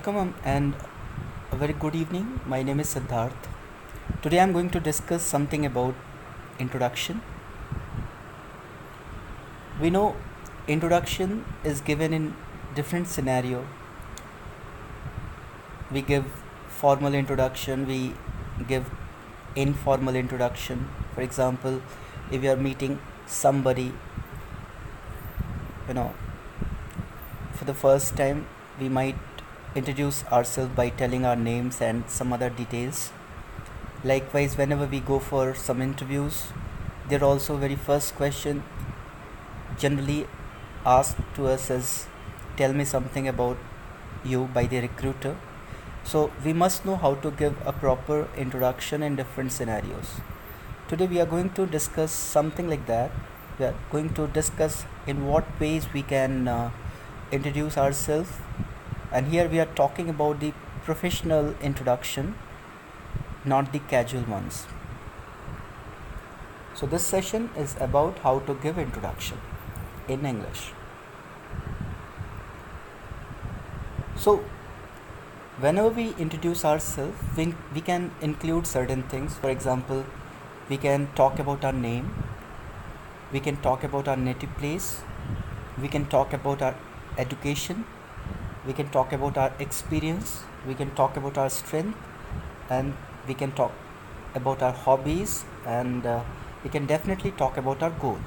Welcome and a very good evening. My name is Siddharth. Today I'm going to discuss something about introduction. We know introduction is given in different scenario. We give formal introduction, we give informal introduction. For example, if you are meeting somebody, you know, for the first time, we might introduce ourselves by telling our names and some other details. Likewise, whenever we go for some interviews, their also very first question generally asked to us is, tell me something about you by the recruiter. So we must know how to give a proper introduction in different scenarios. Today we are going to discuss something like that. We are going to discuss in what ways we can introduce ourselves, and here we are talking about the professional introduction, not the casual ones. So this session is about how to give introduction in English. So whenever we introduce ourselves, we can include certain things. For example, we can talk about our name, we can talk about our native place, we can talk about our education, we can talk about our experience, we can talk about our strength, and we can talk about our hobbies, and we can definitely talk about our goal.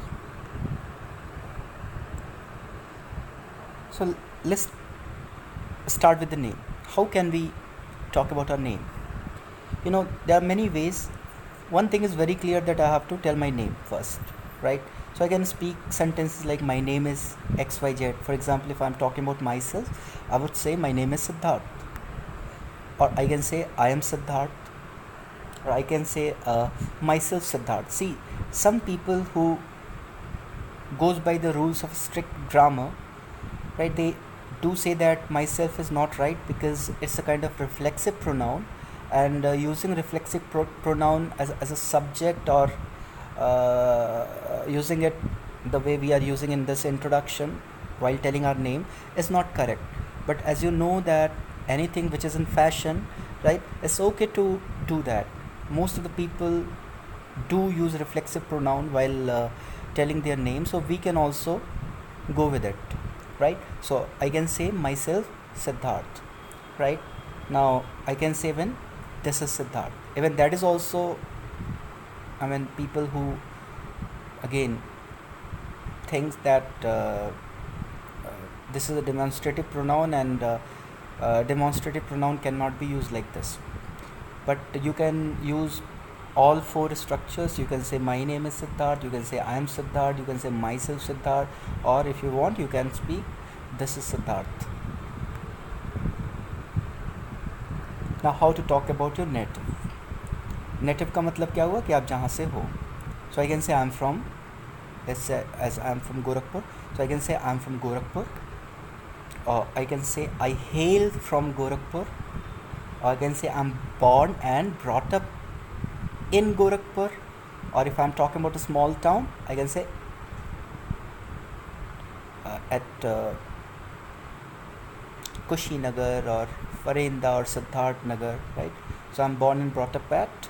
So let's start with the name. How can we talk about our name? There are many ways. One thing is very clear, that I have to tell my name first, right? So I can speak sentences like my name is XYZ. For example, if I'm talking about myself, I would say my name is Siddharth, or I can say I am Siddharth, or I can say myself Siddharth. See, some people who goes by the rules of strict grammar, right, they do say that myself is not right because it's a kind of reflexive pronoun, and using reflexive pronoun as a subject, or using it the way we are using in this introduction while telling our name is not correct. But as you know that anything which is in fashion, right, it's okay to do that. Most of the people do use reflexive pronoun while telling their name, so we can also go with it, right? So I can say myself Siddharth, right? Now I can say when this is Siddharth. Even that is also, people who again thinks that this is a demonstrative pronoun, and demonstrative pronoun cannot be used like this. But you can use all four structures. You can say my name is Siddharth, you can say I am Siddharth, you can say myself Siddharth, or if you want, you can speak this is Siddharth. Now how to talk about your native. Native का मतलब क्या हुआ कि आप जहाँ से हो. सो I can say I am from, as I am from Gorakhpur. So I can say I am from Gorakhpur, और I can say I hail from Gorakhpur, or I can say I'm born and brought up in Gorakhpur. Or if I'm talking about a small town, I can say at Kushinagar or Farinda or Siddharth Nagar, right? So I'm born and brought up at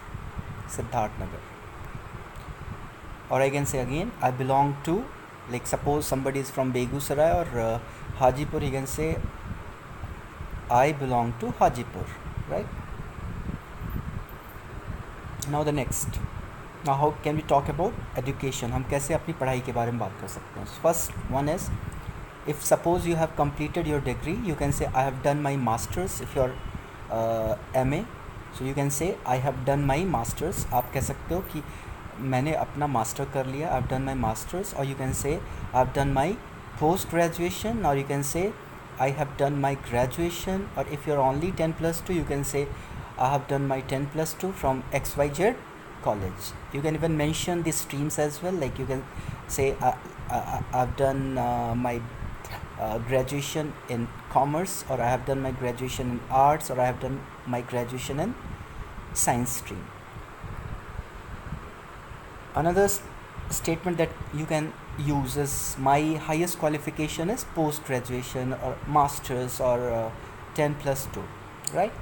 Siddharth Nagar. Or I can say again, I belong to, like suppose somebody is from Begusarai or Hajipur, he can say I belong to Hajipur, right? Now the next. Now how can we talk about education? हम कैसे अपनी पढ़ाई के बारे में बात कर सकते हैं? First one is, if suppose you have completed your degree, you can say I have done my masters. If you are MA, so you can say I have done my masters. आप कह सकते हो कि मैंने अपना master कर लिया, I have done my masters. Or you can say I have done my post graduation, or you can say I have done my graduation. Or if you're only 10+2, you can say I have done my 10+2 from XYZ college. You can even mention the streams as well, like you can say I've done my graduation in commerce, or I have done my graduation in arts, or I have done my graduation in science stream. Another statement that you can use is my highest qualification is post graduation or masters, or 10+2, right?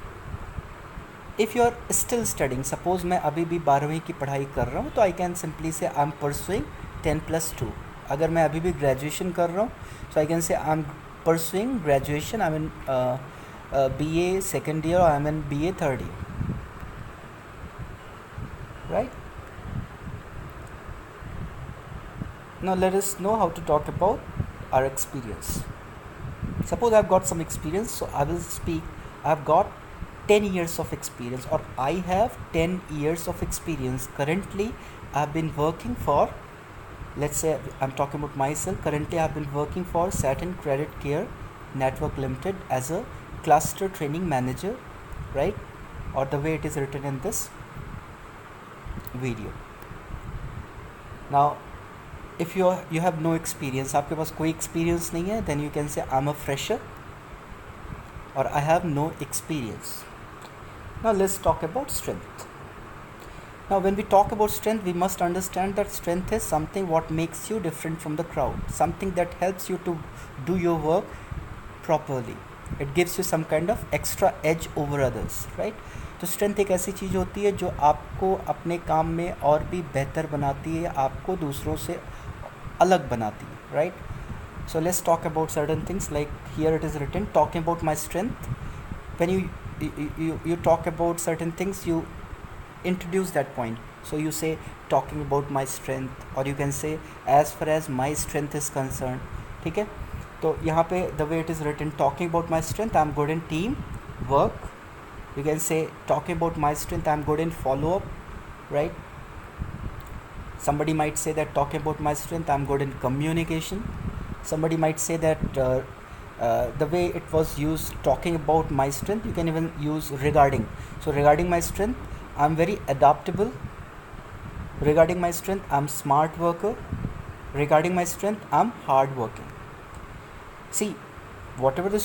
If you are still studying, suppose मैं अभी भी 12वीं की पढ़ाई कर रहा हूँ, तो आई कैन सिंपली से आई एम परसुइंग 10+2. अगर मैं अभी भी ग्रेजुएशन कर रहा हूँ, सो I can say I am pursuing graduation, I mean BA second year or I mean BA third year, right? Now let us know how to talk about our experience. Suppose I've got some experience, so I will speak. I've got 10 years of experience, or I have 10 years of experience. Currently I've been working for, let's say I'm talking about myself, currently I've been working for Satin Credit Care Network Limited as a cluster training manager, right? Or the way it is written in this video. Now if you have no experience, आपके पास कोई experience नहीं है, then you can say I'm a fresher or I have no experience. Now let's talk about strength. Now when we talk about strength, we must understand that strength is something what makes you different from the crowd, something that helps you to do your work properly. It gives you some kind of extra edge over others, right? तो strength एक ऐसी चीज़ होती है जो आपको अपने काम में और भी बेहतर बनाती है, आपको दूसरों से अलग बनाती है, right? So let's talk about certain things, like here it is written talking about my strength. When you talk about certain things, you introduce that point. So you say talking about my strength, or you can say as far as my strength is concerned. ठीक है, तो यहाँ पे the way it is written talking about my strength, I'm good in team work. You can say talking about my strength, I'm good in follow up, right? Somebody might say that talking about my strength, I'm good in communication. Somebody might say that the way it was used talking about my strength, you can even use regarding. So regarding my strength, I'm very adaptable. Regarding my strength, I'm smart worker. Regarding my strength, I'm hard working. See, whatever the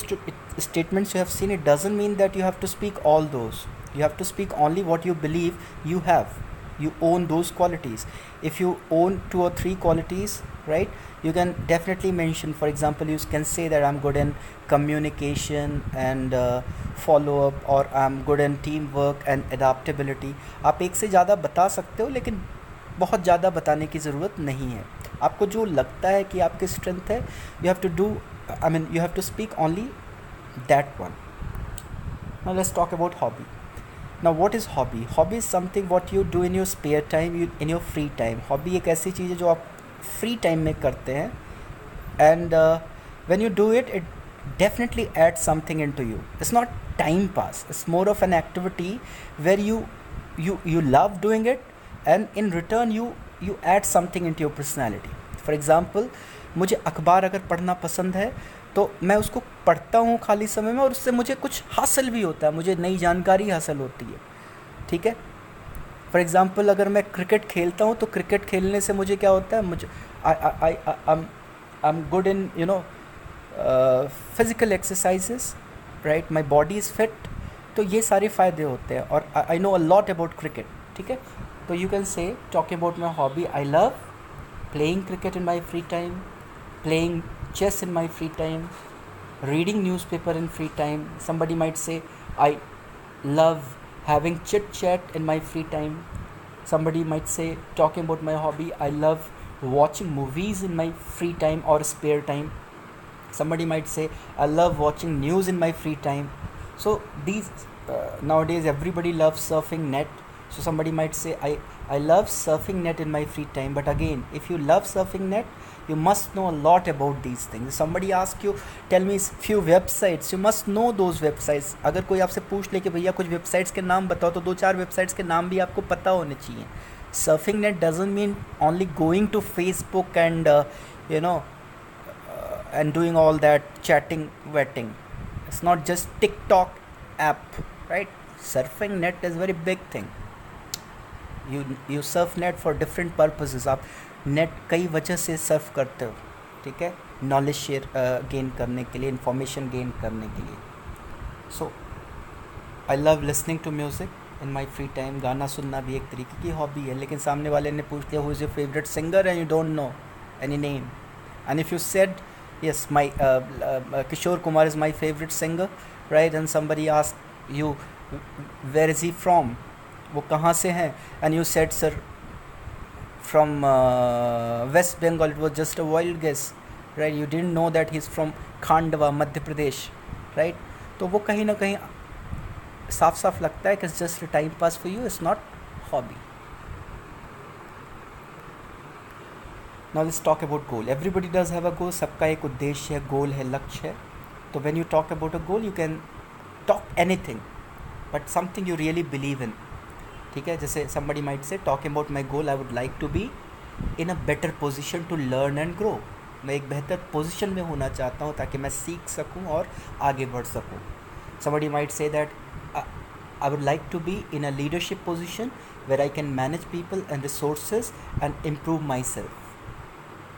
statements you have seen, it doesn't mean that you have to speak all those. You have to speak only what you believe you have. You own those qualities. If you own 2 or 3 qualities, right, you can definitely mention. For example, you can say that I'm good in communication and follow up, or I'm good in teamwork and adaptability. आप एक से ज़्यादा बता सकते हो, लेकिन बहुत ज़्यादा बताने की ज़रूरत नहीं है. आपको जो लगता है कि आपकी स्ट्रेंथ है, you have to do, I mean you have to speak only that one. Now let's talk about hobby. Now what is hobby? Hobby is something what you do in your spare time, in your free time. Hobby एक ऐसी चीज़ है जो आप free time में करते हैं, and when you do it, it definitely adds something into you. It's not time pass. It's more of an activity where you love doing it, and in return you add something into your personality. For example, मुझे अखबार अगर पढ़ना पसंद है, तो मैं उसको पढ़ता हूँ खाली समय में, और उससे मुझे कुछ हासिल भी होता है, मुझे नई जानकारी हासिल होती है. ठीक है. फॉर एग्ज़ाम्पल, अगर मैं क्रिकेट खेलता हूँ, तो क्रिकेट खेलने से मुझे क्या होता है, मुझे I am good in physical exercises, right, my body is fit. तो ये सारे फ़ायदे होते हैं, और I know a lot about cricket. ठीक है. तो you can say talking about my hobby, I love playing cricket in my free time, playing chess in my free time, reading newspaper in free time. Somebody might say I love having chit chat in my free time. Somebody might say, talking about my hobby, I love watching movies in my free time or spare time. Somebody might say I love watching news in my free time. So these nowadays everybody loves surfing net. So somebody might say I love surfing net in my free time. But again, if you love surfing net, you must know a lot about these things. Somebody asks you, tell me few websites, you must know those websites. अगर कोई आपसे पूछ ले कि भैया कुछ websites के नाम बताओ, तो 2-4 वेबसाइट्स के नाम भी आपको पता होने चाहिए. Surfing net doesn't mean only going to Facebook and and doing all that chatting, wetting. It's not just TikTok app, right? Surfing net is very big thing. You surf net for different purposes. आप net कई वजह से Surf करते हो. ठीक है. Knowledge share gain करने के लिए, इंफॉर्मेशन गेन करने के लिए. So I love listening to music in my free time. गाना सुनना भी एक तरीके की हॉबी है. लेकिन सामने वाले ने पूछ लिया who is your favourite singer, and you don't know any name, and if you said yes, my Kishore Kumar is my favorite singer, right? And somebody asked you, where is he from? वो कहाँ से हैं? And you said, sir, from West Bengal. It was just a wild guess, right? You didn't know that he's from Khandwa, Madhya Pradesh, right? तो वो कहीं ना कहीं साफ साफ लगता है कि it's just a time pass for you, it's not hobby. Now let's talk about goal. Everybody does have a goal. सबका एक उद्देश्य है, गोल है, लक्ष्य है. तो when you talk about a goal, you can talk anything, but something you really believe in. ठीक है, जैसे somebody might say, talking about my goal, I would like to be in a better position to learn and grow. मैं एक बेहतर position में होना चाहता हूँ ताकि मैं सीख सकूँ और आगे बढ़ सकूँ. Somebody might say that I would like to be in a leadership position where I can manage people and resources and improve myself,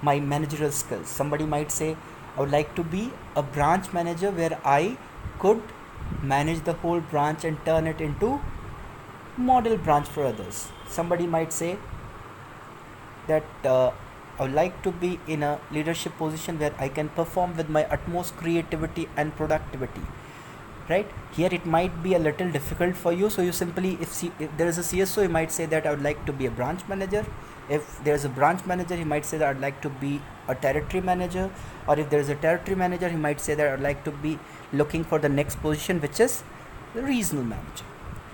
my managerial skills. Somebody might say, I would like to be a branch manager where I could manage the whole branch and turn it into model branch for others. Somebody might say that I would like to be in a leadership position where I can perform with my utmost creativity and productivity. Right? Here it might be a little difficult for you, so you simply, if there is a CSO, you might say that I would like to be a branch manager. If there is a branch manager, he might say that I'd like to be a territory manager. Or if there is a territory manager, he might say that I'd like to be looking for the next position, which is the regional manager.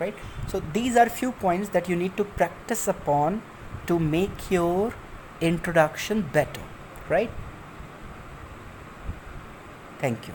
Right? So these are few points that you need to practice upon to make your introduction better. Right? Thank you.